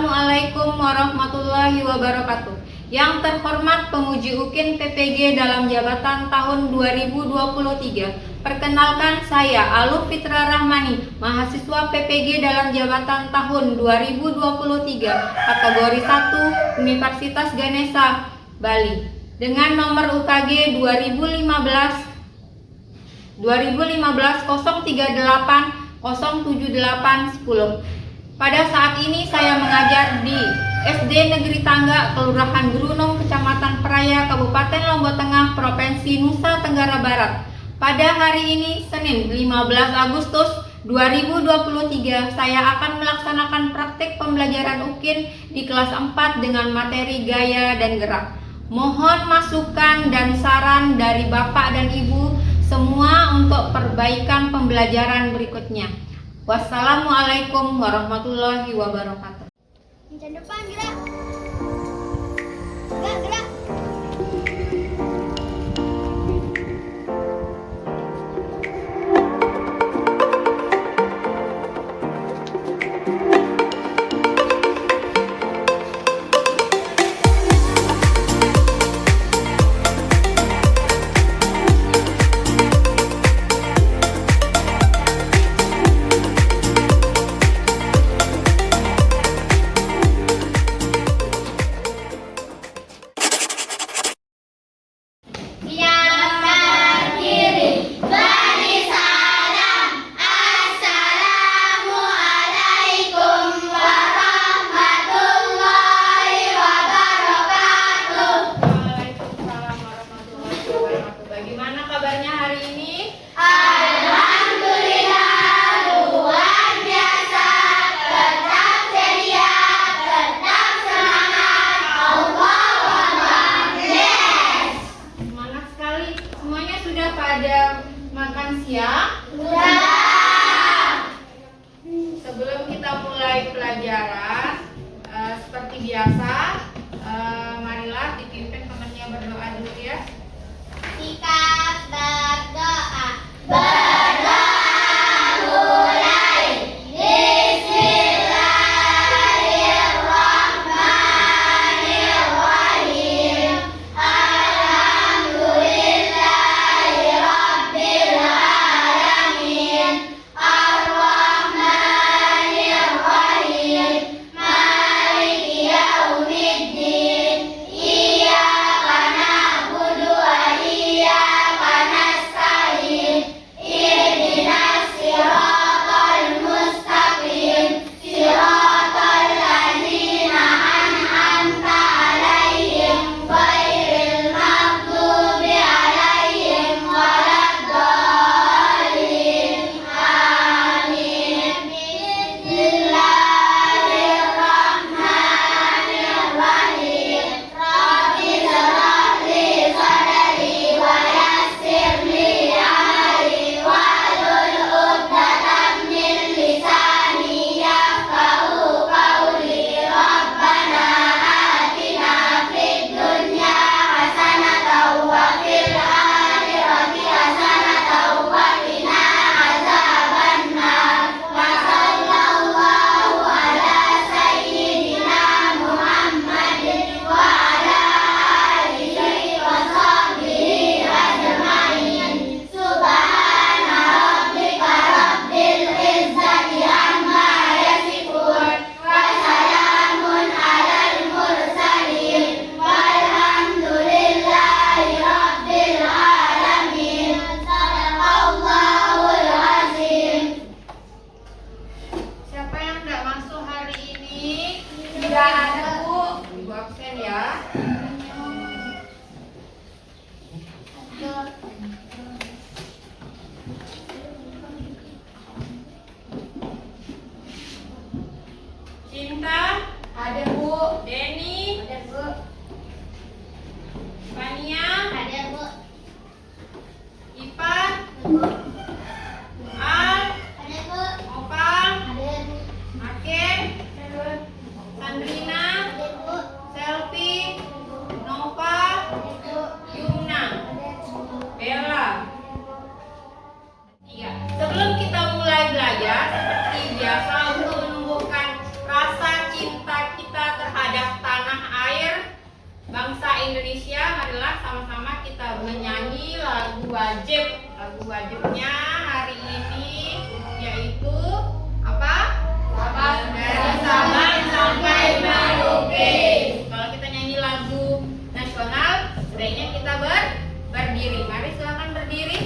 Assalamualaikum warahmatullahi wabarakatuh. Yang terhormat Pemuji UKIN PPG dalam jabatan tahun 2023. Perkenalkan, saya Aluf Fitra Rahmani, mahasiswa PPG dalam jabatan tahun 2023, kategori 1, Universitas Ganesha, Bali, dengan nomor UKG 2015 038 078 10. Pada saat ini saya mengajar di SD Negeri Tangga, Kelurahan Gerunung, Kecamatan Peraya, Kabupaten Lombok Tengah, Provinsi Nusa Tenggara Barat. Pada hari ini, Senin 15 Agustus 2023, saya akan melaksanakan praktik pembelajaran UKIN di kelas 4 dengan materi gaya dan gerak. Mohon masukan dan saran dari Bapak dan Ibu semua untuk perbaikan pembelajaran berikutnya. Wassalamualaikum warahmatullahi wabarakatuh. Ke depan, gerak. Gerak, gerak. Bagaimana kabarnya hari ini? Alhamdulillah, luar biasa. Tetap ceria, tetap semangat. Allahu Akbar. Yes. Semangat sekali. Semuanya sudah pada makan siang? Sudah. Sebelum kita mulai pelajaran, seperti biasa, marilah dipimpin temannya berdoa dulu ya. Sikap berdoa. Berdoa mulai. Bismillahirrahmanirrahim. Alhamdulillahirabbil alamin. Ar-Rahmanirrahim. Maliki yaumiddin. Iyyaka na'budu wa iyyaka nasta'in. Ihdinas siratal mustaqim. Siratal ladzina an'amta 'alaihim ghairil maghdubi 'alaihim waladdallin. Amin. Bismillahirrahmanirrahim. Rabbi shrah li sadri wa yassir li amri wahlul 'uqdatam min lisani yafqahu qawli. Rabbana atina fid dunya hasanatan wa fil akhirati hasanatan wa qina azabannar. Wa sallallahu ala sayyidina Muhammadin wa ala alihi wa sahbihi ajma'in. Subhana rabbika rabbil izzati amma yasifun. Wa salamun alal mursalin. Walhamdulillahi rabbil alamin. Sadaqallahul azim. Siapa yang tidak masuk hari ini? Tidak ada, Bu. Ibu absen ya. Cinta? Ada, Bu. Denny? Ada, Bu. Fania? Ada, Bu. Ipa? Bu. Al? Ada, Bu. Opal? Ada, Bu. Aken? Ada, Bu. Sandrina? Indonesia, marilah sama-sama kita menyanyi lagu wajib. Lagu wajibnya hari ini yaitu apa? Dari Sabang sampai Merauke. Kalau kita nyanyi lagu nasional, sebaiknya kita berdiri. Mari silakan berdiri.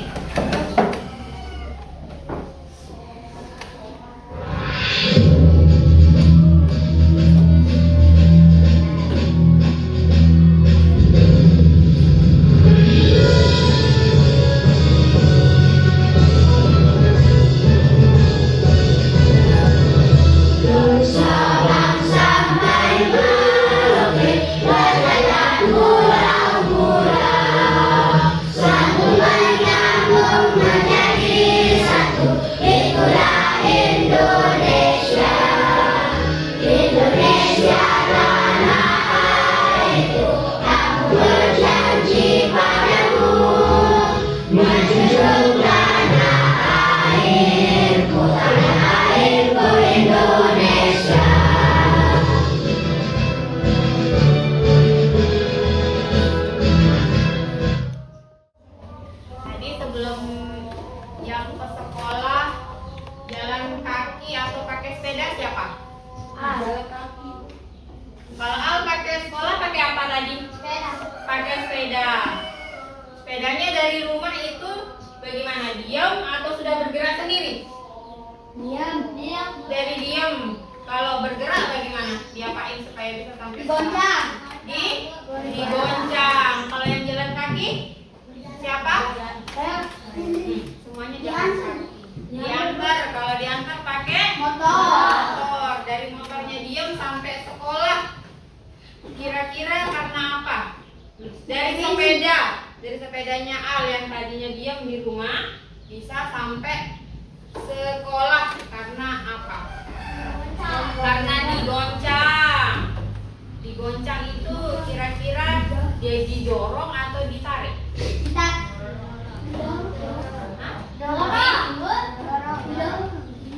Tadi sebelum yang ke sekolah jalan kaki atau pakai sepeda siapa? Kalau Al pakai sekolah pakai apa tadi? Pakai sepeda. Sepedanya dari rumah itu bagaimana? Diam atau sudah bergerak sendiri? Dari diam. Kalau bergerak bagaimana? Diapain supaya bisa sampai sana? Digoncang. Kalau yang jalan kaki siapa? Semuanya jalan kaki. Diantar. Kalau diantar pakai motor. Dari motornya diam sampai sekolah. Kira-kira karena apa? Dari sepeda. Dari sepedanya Al yang tadinya diam di rumah bisa sampai sekolah karena apa? Karena digoncang. Digoncang itu kira-kira dia didorong atau ditarik?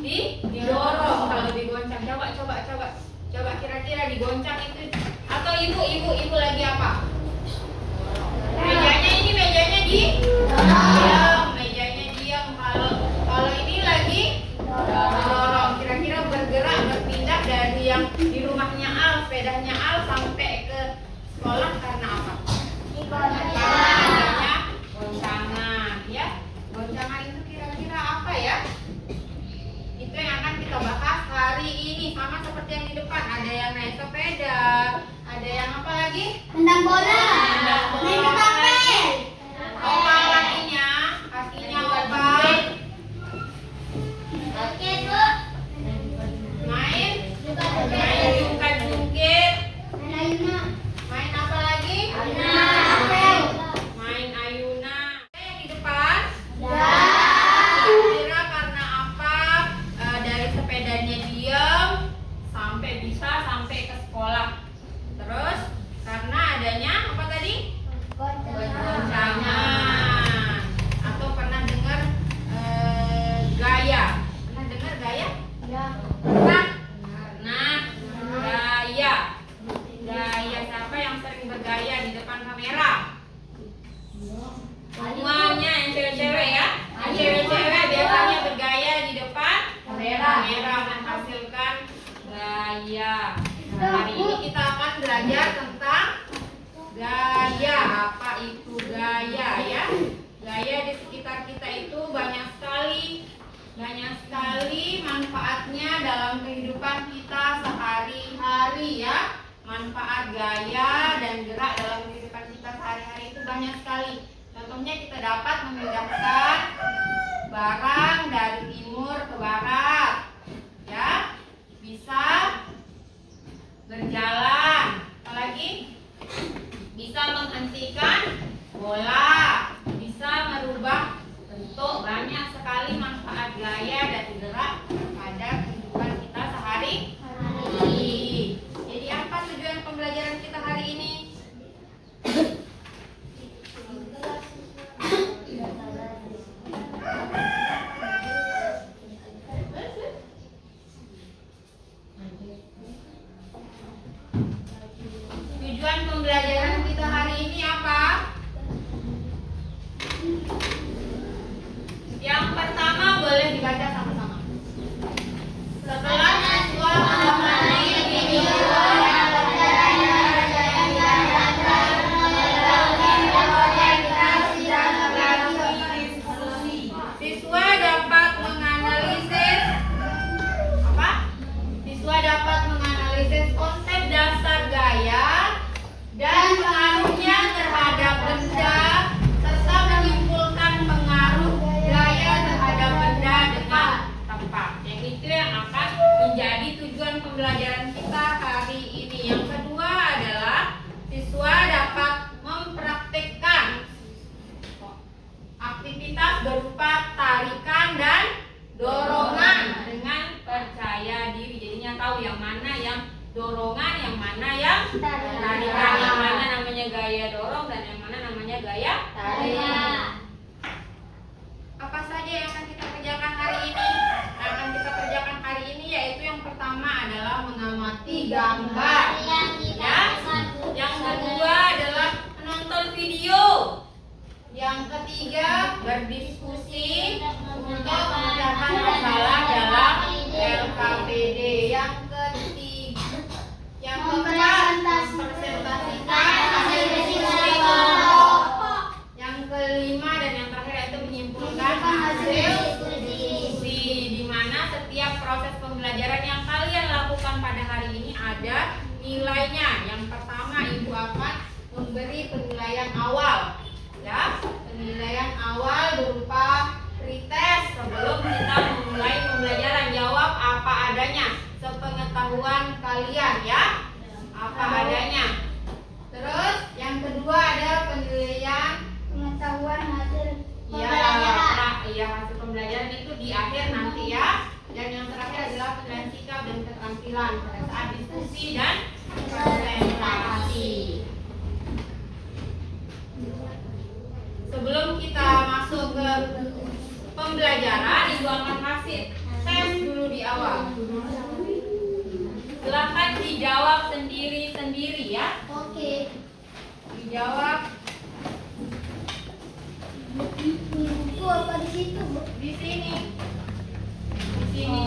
Didorong. Kalau digoncang, coba kira-kira digoncang itu atau ibu lagi apa? Mejanya diam. Mejanya diam. Kalau ini lagi dorong. Kira-kira bergerak berpindah dari yang di rumahnya Al, sepedanya Al sampai ke sekolah karena apa? Karena adanya goncangan, ya. Goncangan itu kira-kira apa ya? Itu yang akan kita bahas hari ini, sama seperti yang di depan. Ada yang naik sepeda, ada yang apa lagi? Tendang bola. Main ketapel. Opal kakinya opal. Main jungkat-jungkit. Main apa lagi? Main ayunan. Yang di depan. Kira karena apa? Dari sepedanya diam sampai ke sekolah. Terus karena adanya apa tadi? Goncangan. Atau pernah dengar gaya? Pernah dengar gaya? Nah, gaya. Gaya siapa yang sering bergaya di depan kamera? Semuanya yang cewek-cewek ya. Yang cewek-cewek biasanya bergaya di depan kamera menghasilkan gaya. Nah, hari ini kita akan belajar tentang gaya. Apa itu gaya ya? Gaya di sekitar kita itu banyak sekali manfaatnya dalam kehidupan kita sehari-hari ya. Manfaat gaya dan gerak dalam kehidupan kita sehari-hari itu banyak sekali. Contohnya kita dapat memindahkan barang dari timur ke barat, ya, bisa berjalan, apalagi bisa menghentikan bola, bisa merubah bentuk. Banyak sekali manfaat gaya dan gerak pada kehidupan kita sehari-hari. Jadi apa tujuan pembelajaran kita hari ini? Tujuan pembelajaran kita hari Sama-sama boleh dibaca sama-sama. Setelah siswa mengamati video yang siswa dapat menganalisis apa? Siswa dapat menganalisis konsep dasar gaya dan pengaruhnya terhadap benda serta menyimpulkan pengaruh gaya terhadap benda dengan tempat. Yang itu yang akan menjadi tujuan pembelajaran kita hari ini. Yang kedua adalah siswa dapat mempraktikkan aktivitas berupa tarikan dan dorongan dengan percaya diri. Jadinya tahu yang mana yang dorongan, yang mana yang tarikan, yang mana namanya gaya dorong dan yang mana namanya gaya tarik. Apa saja yang akan kita kerjakan hari ini? Yang akan kita kerjakan hari ini yaitu yang pertama adalah mengamati gambar. Ya. Yang kedua adalah menonton video. Yang ketiga berdiskusi untuk memecahkan masalah dalam LKPD. Yang keempat mempresentasikan hasil diskusi kelompok. Yang kelima dan yang terakhir yaitu menyimpulkan hasil diskusi, di mana setiap proses pembelajaran yang kalian lakukan pada hari ini ada nilainya. Yang pertama ibu akan memberi penilaian awal. Ya, penilaian awal berupa pretest sebelum kita memulai pembelajaran. Jawab apa adanya, sepengetahuan kalian ya, apa adanya. Terus yang kedua ada penilaian Pengetahuan hasil ya, pembelajaran. iya hasil pembelajaran itu di akhir nanti ya. Dan yang terakhir adalah penilaian sikap dan keterampilan pada saat diskusi dan presentasi. Sebelum kita masuk ke pembelajaran, ibu akan kasih tes dulu di awal. Silakan dijawab sendiri-sendiri ya. Oke. Dijawab Buku apa di situ, Bu? di sini. Di sini.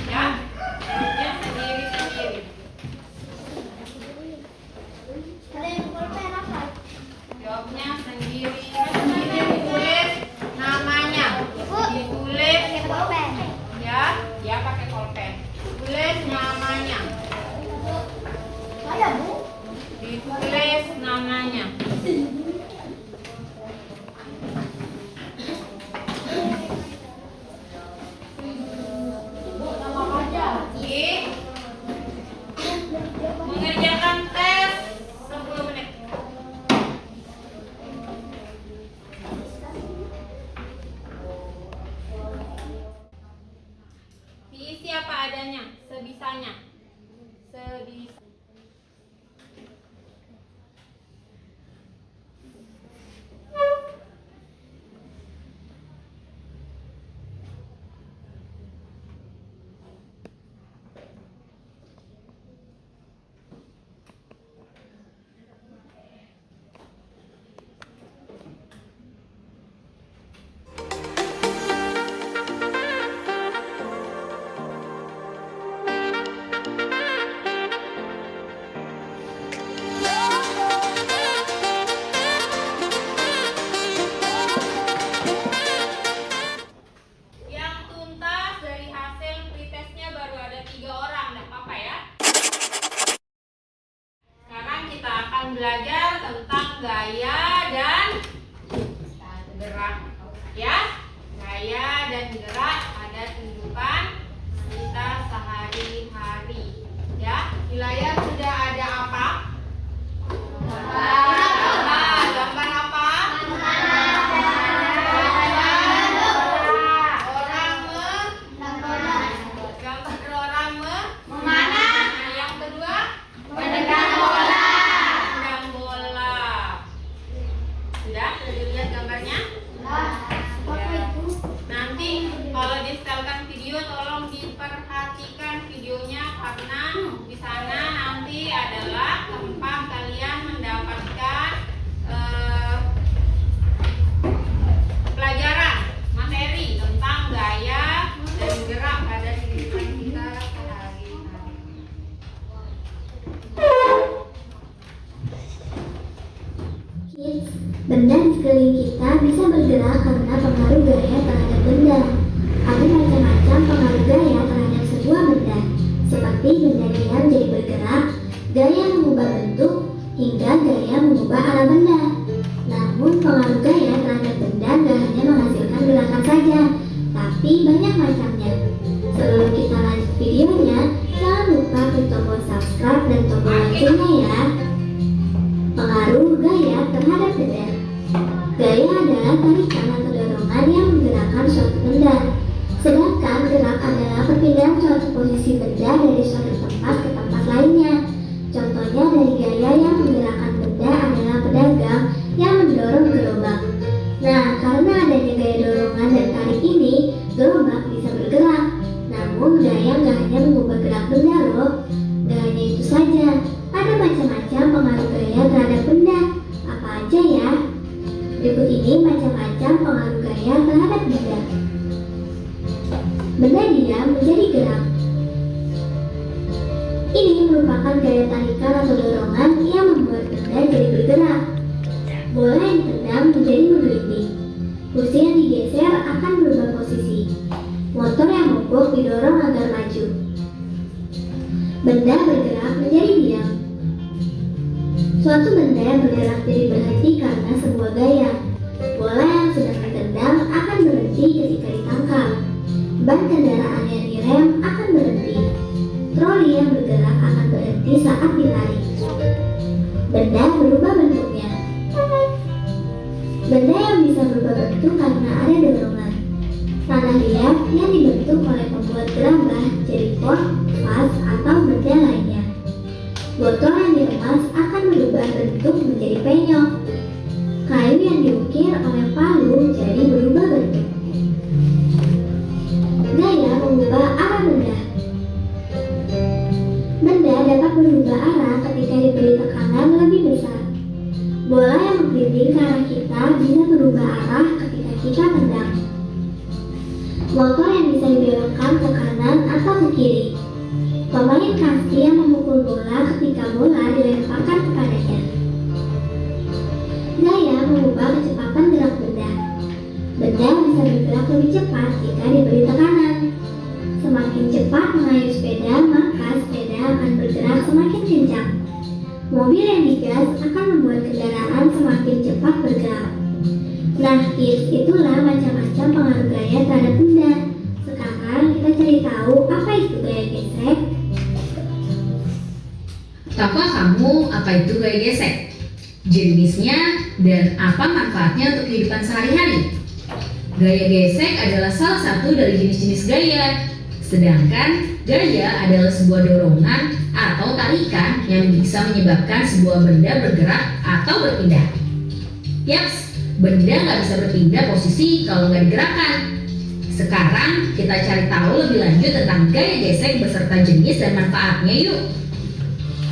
Ya. Jawabnya sendiri-sendiri. Kalian pulpen apa? Jawabnya sendiri-sendiri. Ditulis namanya. Ditulis Pakai pulpen. ya, ya pakai pulpen. Tulis namanya. Saya, Bu. Ditulis namanya. Nama aja. Oke. Mengerjakan tes 10 menit. Diisi apa adanya, sebisanya. Sebisa. Yang tuntas dari hasil pretestnya baru ada 3 orang, enggak apa-apa ya. Sekarang kita akan belajar tentang gaya dan gerak. Ya, gaya dan gerak pada kehidupan kita sehari-hari. Ya, di layar sudah ada apa? Gambar apa? Gambar orang Memanah. Nah, yang kedua Menendang bola. tendang bola. Sudah dilihat gambarnya? Apa itu? Nanti kalau di-setelkan video tolong diperhatikan videonya karena di sana nanti Benda di sekeliling kita bisa bergerak karena pengaruh gaya terhadap benda. Ada macam-macam pengaruh gaya terhadap sebuah benda, seperti benda diam jadi bergerak, gaya mengubah bentuk, hingga gaya mengubah arah benda. Namun pengaruh gaya terhadap benda gak hanya menghasilkan gerakan saja, tapi banyak macamnya. Sebelum kita lanjut videonya, jangan lupa klik tombol subscribe dan tombol loncengnya ya. Pengaruh gaya terhadap benda. Gaya adalah tarikan atau dorongan yang menggerakkan suatu benda. Sedangkan gerak adalah perpindahan suatu posisi benda dari suatu tempat ke tempat lainnya. Contohnya dari gaya yang menggerakkan benda adalah pedagang yang mendorong gerobak. Nah, karena adanya gaya dorongan dan tarik ini, gerobak bisa bergerak. Namun gaya nggak hanya mengubah gerak benda loh. Gak hanya itu saja, ada macam-macam pengaruh gaya terhadap benda. Apa aja ya? Berikut ini macam-macam pengaruh gaya terhadap benda. Benda diam menjadi gerak. Ini merupakan gaya tarikan atau dorongan yang membuat benda jadi bergerak. Bola yang ditendang menjadi menggelinding. Kursi yang digeser akan berubah posisi. Motor yang mogok didorong agar maju. Benda bergerak menjadi diam. Suatu benda yang bergerak jadi berhenti karena sebuah gaya. Bola yang sedang ditendang akan berhenti ketika ditangkap. Ban kendaraan yang direm akan berhenti. Troli yang bergerak akan berhenti saat ditarik. Benda berubah bentuknya. Benda yang bisa berubah bentuk karena ada dorongan. Tanah liat yang dibentuk oleh pembuat gerabah jadi pot, vas, atau benda lainnya. Botol yang diremas akan berubah bentuk menjadi penyok. Kayu yang diukir oleh palu jadi berubah bentuk. Gaya mengubah arah benda. Benda dapat berubah arah ketika diberi tekanan lebih besar. Bola yang menggelinding ke arah kita bisa berubah arah ketika kita tendang. Motor yang bisa dibelokkan ke kanan atau ke kiri. Pemain kasti yang memukul bola ketika bola dilemparkan kepadanya. Gaya mengubah kecepatan gerak benda. Benda bisa bergerak lebih cepat jika diberi tekanan. Semakin cepat mengayuh sepeda, maka sepeda akan bergerak semakin kencang. Mobil yang digas akan membuat kendaraan semakin cepat bergerak. Nah, itulah macam-macam pengaruh gaya terhadap benda. Sekarang kita cari tahu apa itu gaya gesek. Tahukah kamu apa itu gaya gesek? Jenisnya dan apa manfaatnya untuk kehidupan sehari-hari? Gaya gesek adalah salah satu dari jenis-jenis gaya. Sedangkan gaya adalah sebuah dorongan atau tarikan yang bisa menyebabkan sebuah benda bergerak atau berpindah. Yaps, benda nggak bisa berpindah posisi kalau nggak digerakkan. Sekarang kita cari tahu lebih lanjut tentang gaya gesek beserta jenis dan manfaatnya yuk.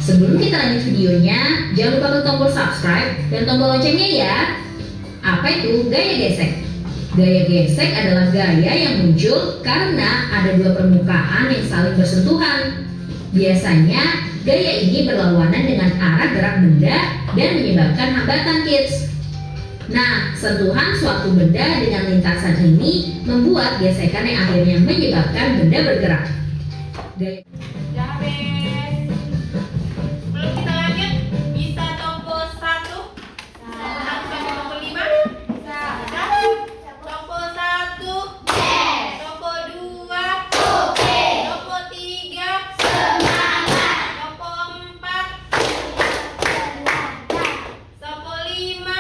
Sebelum kita lanjut videonya, jangan lupa klik tombol subscribe dan tombol loncengnya ya. Apa itu gaya gesek? Gaya gesek adalah gaya yang muncul karena ada dua permukaan yang saling bersentuhan. Biasanya, gaya ini berlawanan dengan arah gerak benda dan menyebabkan hambatan kids. Nah, sentuhan suatu benda dengan lintasan ini membuat gesekan yang akhirnya menyebabkan benda bergerak. Gaya Sebelum kita lanjut, bisa tombol 1 sampai tombol 5. Tombol 1, tombol 2, tombol 3, tombol 4, tombol 5.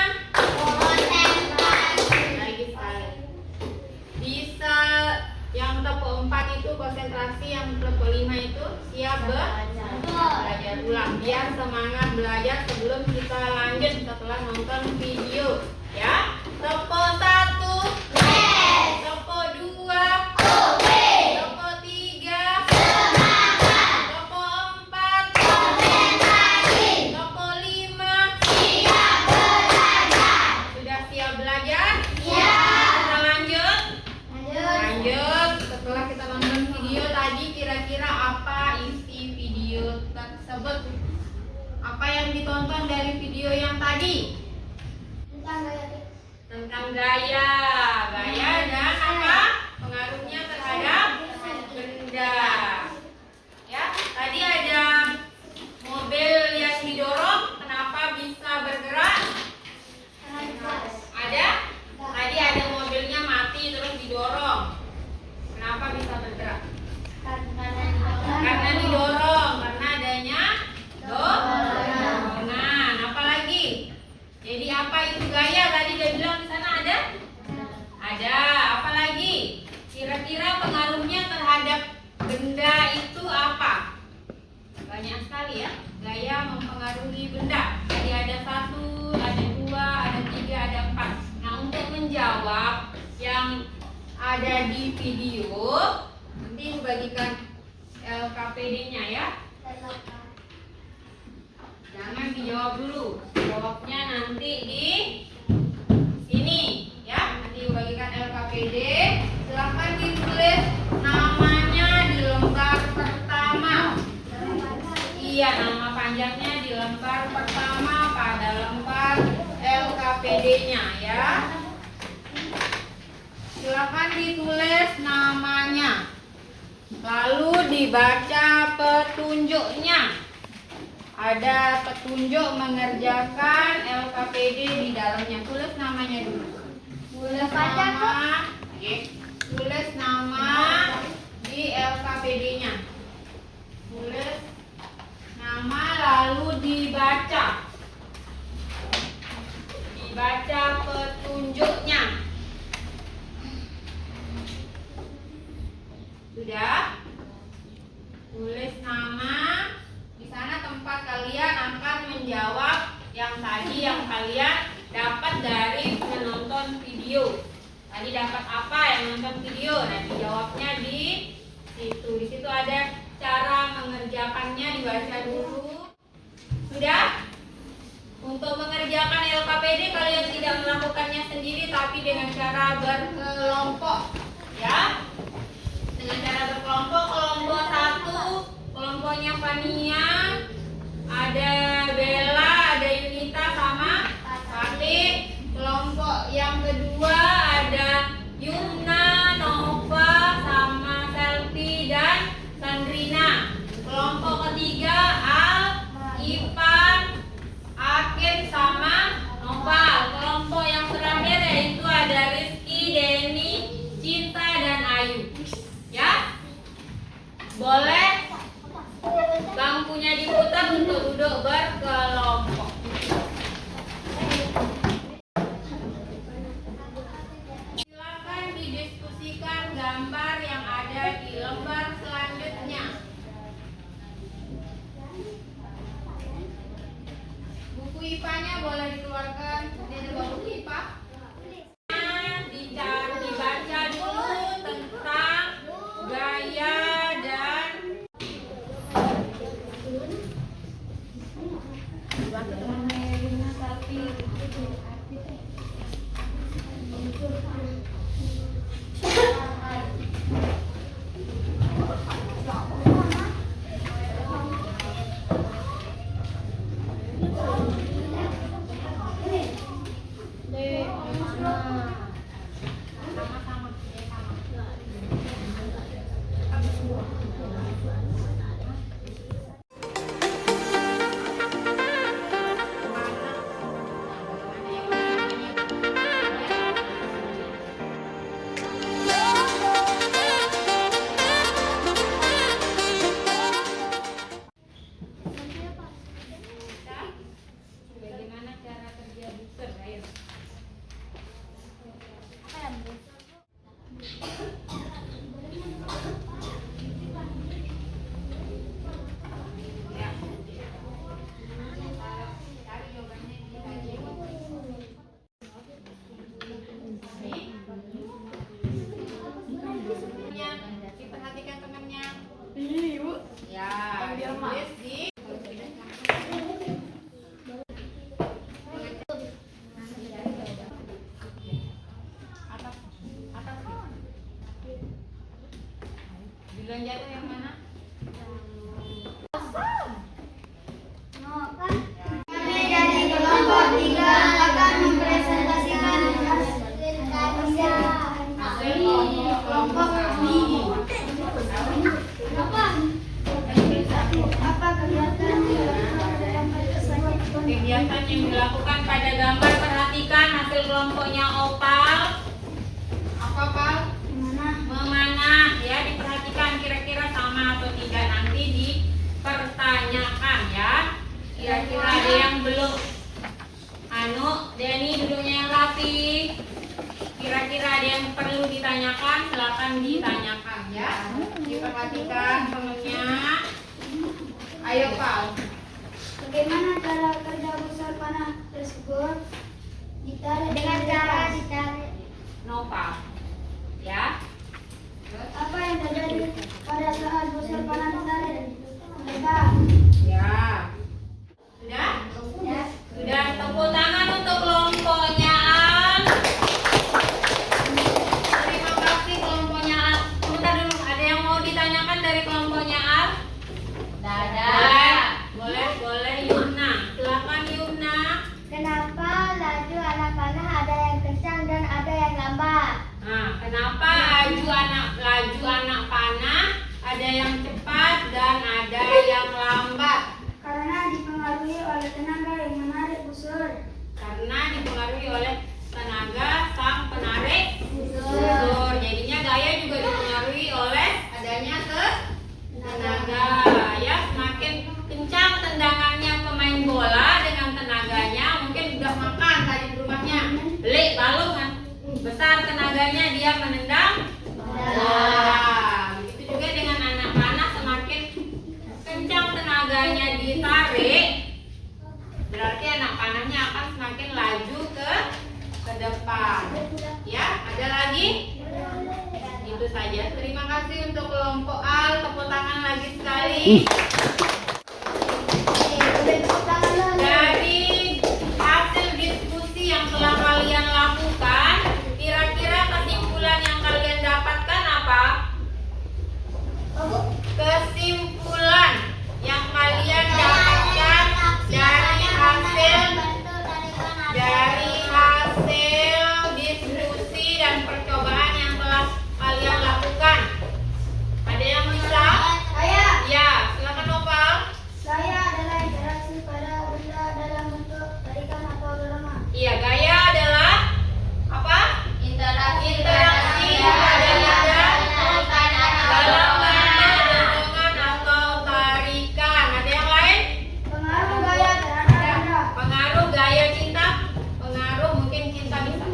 Lagi sekali. Bisa yang tombol 4 itu konsentrasi, yang tombol 5 itu siap belajar ulang biar semangat belajar sebelum kita lanjut setelah nonton video ya. Tombol 1, tombol 2, tombol 3, tombol 4, tombol 5. Sudah siap belajar? Kita lanjut. Setelah kita nonton video tadi, kira-kira apa isi video tersebut? Apa yang ditonton dari video yang tadi? Tentang gaya. Gaya dan apa? Pengaruhnya terhadap benda. Ya, tadi ada mobil yang didorong, kenapa bisa bergerak? Ada? Tadi ada mobilnya mati terus didorong. Kenapa bisa bergerak? Karena didorong, karena adanya dorongan. Apa lagi? Jadi apa itu gaya? Tadi dia bilang di sana ada? Ada. Apa lagi? Kira-kira pengaruhnya terhadap benda itu apa? Banyak sekali ya. Gaya mempengaruhi benda. Tadi ada 1, ada 2, ada 3, ada 4. Nah, untuk menjawab yang ada di video, nanti dibagikan LKPD-nya ya. Jangan dijawab dulu. Jawabnya nanti di sini ya. Nanti dibagikan LKPD. Silakan ditulis namanya di lembar pertama. Iya, nama panjangnya di lembar pertama pada lembar LKPD-nya ya. Silakan ditulis namanya. Lalu dibaca petunjuknya. Ada petunjuk mengerjakan LKPD di dalamnya. Tulis namanya dulu. Tulis nama. Oke. Tulis nama di LKPD-nya. Tulis nama lalu dibaca. Dibaca petunjuknya. Sudah? Tulis nama. Di sana tempat kalian akan menjawab yang tadi yang kalian dapat dari menonton video. Tadi dapat apa yang nonton video? Nah, dijawabnya di situ. Di situ ada cara mengerjakannya, dibaca dulu. Sudah? Untuk mengerjakan LKPD kalian tidak melakukannya sendiri tapi dengan cara berkelompok. Ya? Dengan cara berkelompok, kelompok 1 kelompoknya Fania, ada Bella, ada Yunita sama Fatih. Kelompok yang kedua ada Yumna, Nova sama Selvi dan Sandrina. Kelompok ketiga Al, Ipan, Akin sama Nova. Kelompok yang terakhir yaitu ada Rizky, Denny, Cinta dan Ayu. Ya? Boleh bangkunya diputar untuk duduk berkelompok. Silakan didiskusikan gambar yang ada di lembar selanjutnya. Buku IPA-nya boleh dikeluarkan. Ini ada buku IPA. Dibaca dulu tentang gaya dan bantu teman Rina tapi sama-sama. kebiasaan yang dilakukan pada gambar. Perhatikan hasil kelompoknya Opal. Apa, Pal? Memanah. Ya, diperhatikan kira-kira sama atau tidak, nanti dipertanyakan ya. Kira-kira ada yang belum Deni duduknya yang rapi. Kira-kira ada yang perlu ditanyakan, silakan ditanyakan ya. Diperhatikan temennya. Ayo, Pal. Bagaimana cara kerja busur panah tersebut? Ditarik dengan cara ditarik. Nopal. Ya. Apa yang terjadi pada saat busur panah ditarik? Tebak. Ya. Sudah? Ya. Sudah, tepuk tangan untuk kelompoknya Al. Terima kasih kelompoknya Al. Sebentar dulu, ada yang mau ditanyakan dari kelompoknya Al? Boleh Yumna. Silakan Yumna. Kenapa laju anak panah ada yang kencang dan ada yang lambat? Nah, kenapa laju anak panah ada yang cepat dan ada yang lambat? Karena dipengaruhi oleh tenaga yang menarik busur. Karena dipengaruhi oleh tenaga sang penarik busur. Jadinya gaya juga dipengaruhi oleh adanya tenaga. Ya, semakin kencang tendangannya pemain bola dengan tenaganya, mungkin sudah makan tadi di rumahnya, beli balung kan, besar tenaganya dia menendang bola. Begitu juga dengan anak panah, semakin kencang tenaganya ditarik, berarti anak panahnya akan semakin laju ke depan. Ya, ada lagi? Itu saja. Terima kasih untuk kelompok Al. Tepuk tangan lagi sekali. Dari hasil diskusi yang telah kalian lakukan, kira-kira kesimpulan yang kalian dapatkan apa? Kesimpulan yang kalian dapatkan dari hasil diskusi dan percobaan yang telah kalian lakukan. Ada yang bisa? Saya. Ya, silakan Nopal. Saya adalah interaksi pada benda dalam bentuk tarikan atau dorongan. Iya, gaya adalah apa? Interaksi pada benda dalam bentuk dorongan atau tarikan. Ada yang lain? Pengaruh gaya terhadap benda. Pengaruh gaya cinta? Pengaruh mungkin cinta bisa.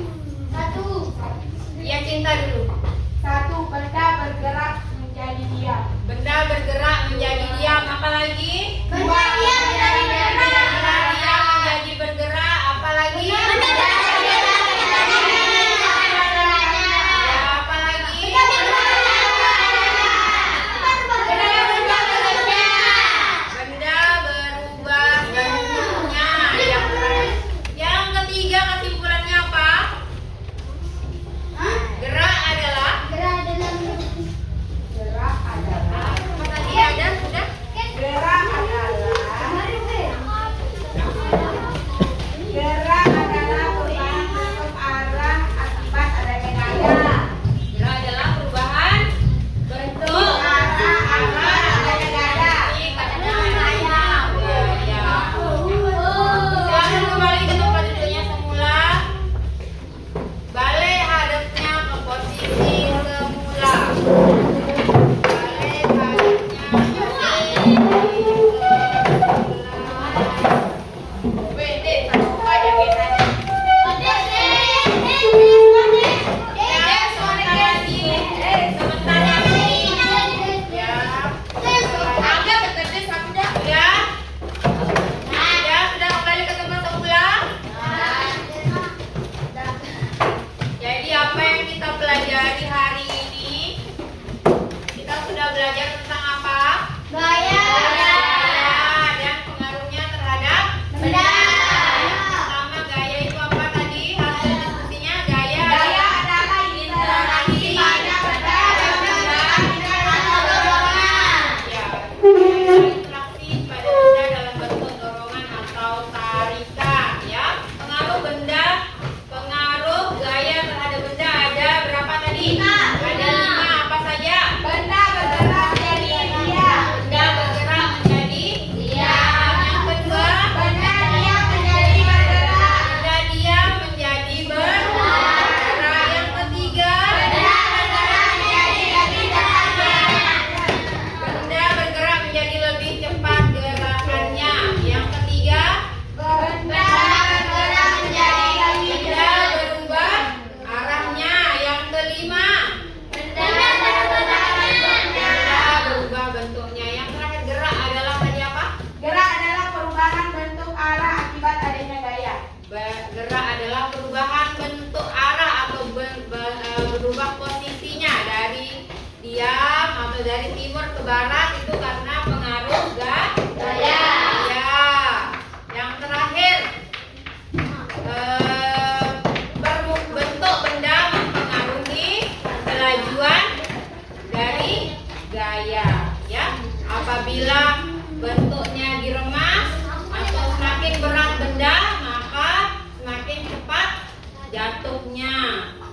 Satu. Ya, cinta dulu. Satu, benda bergerak menjadi diam. Benda bergerak menjadi diam. Apa lagi? Benda diam menjadi bergerak. Benda diam menjadi bergerak. Apa lagi? Ya, apa lagi? Benda berubah bentuknya. Yang ketiga kesimpulannya apa? Gerak adalah apa tadi ada sudah? Gerak adalah perubahan bentuk arah akibat adanya gaya. Gerak adalah perubahan bentuk Arah adanya gaya. Silakan kembali ke tempat duduknya semula. Balik hadapnya ke posisi semula. Balik hadapnya ke posisi semula. Wede, apa ya kita? Sebentar lagi. Ya. Angga bekerja sudah. Ya, sudah kembali ke tempat semula. Jadi apa yang kita pelajari hari ini? Kita sudah belajar tentang apa? Gaya. Gaya dan pengaruhnya terhadap Benda. barat itu karena pengaruh gaya. Ya. Yang terakhir, bentuk benda mempengaruhi kelajuan dari gaya. Ya, apabila bentuknya diremas atau semakin berat benda, maka semakin cepat jatuhnya.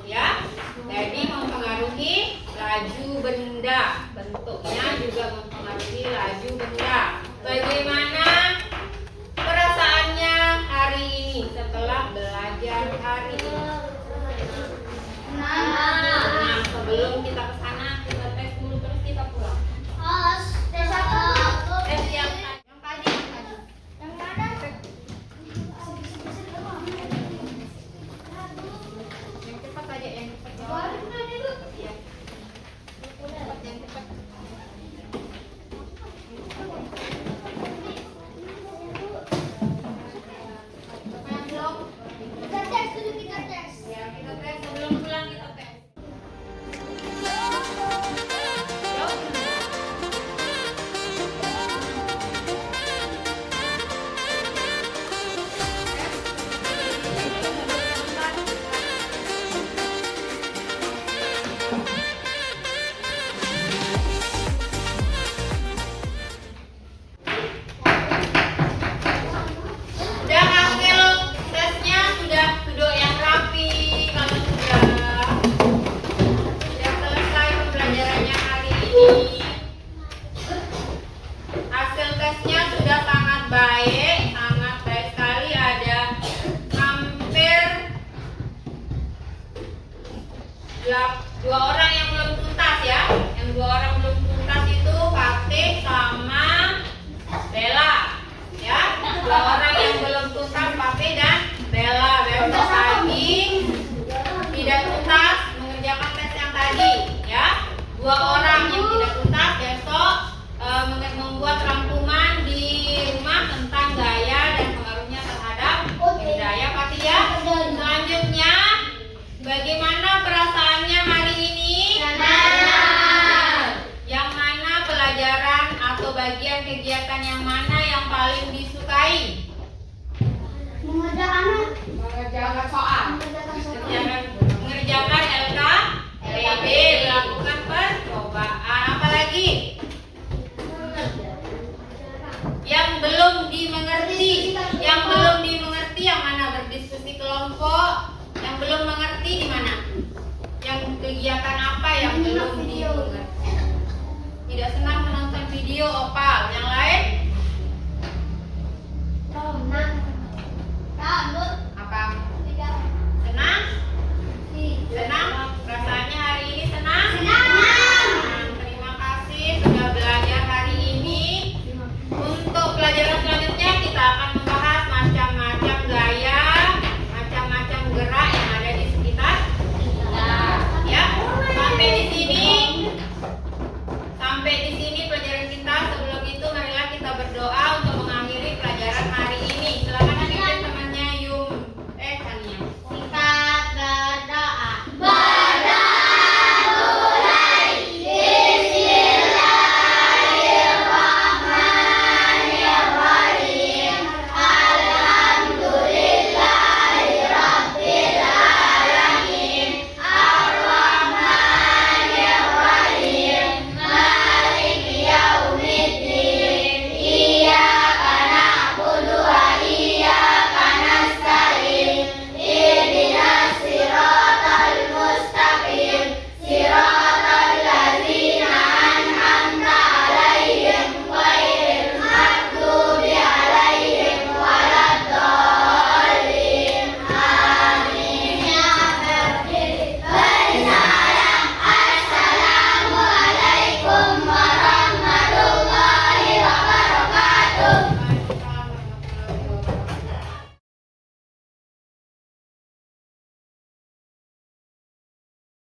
Ya, jadi mempengaruhi laju benda. Bentuknya juga mempengaruhi laju benda. Bagaimana perasaannya hari ini setelah belajar hari ini? Nah, sebelum kita ke sana, kita tes dulu terus kita pulang. Tes apa? Tes yang tadi. Yang mana? Yang cepat aja, yang cepat. Baru tadi, Bu. Iya. Cepat, yang cepat. Yang belum? Kita tes dulu, kita tes. Ya, kita tes sebelum pulang kita tes. Yuk. Udah hasil tesnya sudah duduk yang rapi. Kalau sudah selesai pembelajarannya hari ini. Hasil tesnya sudah sangat baik sekali. Ada hampir 2 orang yang belum tuntas ya. Yang 2 orang belum tuntas itu Fatih sama Bella. Ya, 2 orang yang belum tuntas Fatih dan Bella. Besok pagi tidak tuntas mengerjakan tes yang tadi. Ya, 2 orang yang tidak tuntas besok membuat rangkuman di rumah tentang gaya dan pengaruhnya terhadap budaya Fatih ya. Selanjutnya, bagaimana perasaannya hari ini? Yang mana pelajaran atau bagian kegiatan yang mana yang paling disukai? Mengerjakan anak. Mengerjakan soal. Mengerjakan soal. Mengerjakan LKPB, melakukan percobaan. Apalagi yang belum dimengerti, yang mana berdiskusi kelompok, yang belum mengerti di mana? Yang kegiatan apa yang belum dimengerti? Tidak senang menonton video opal, yang lain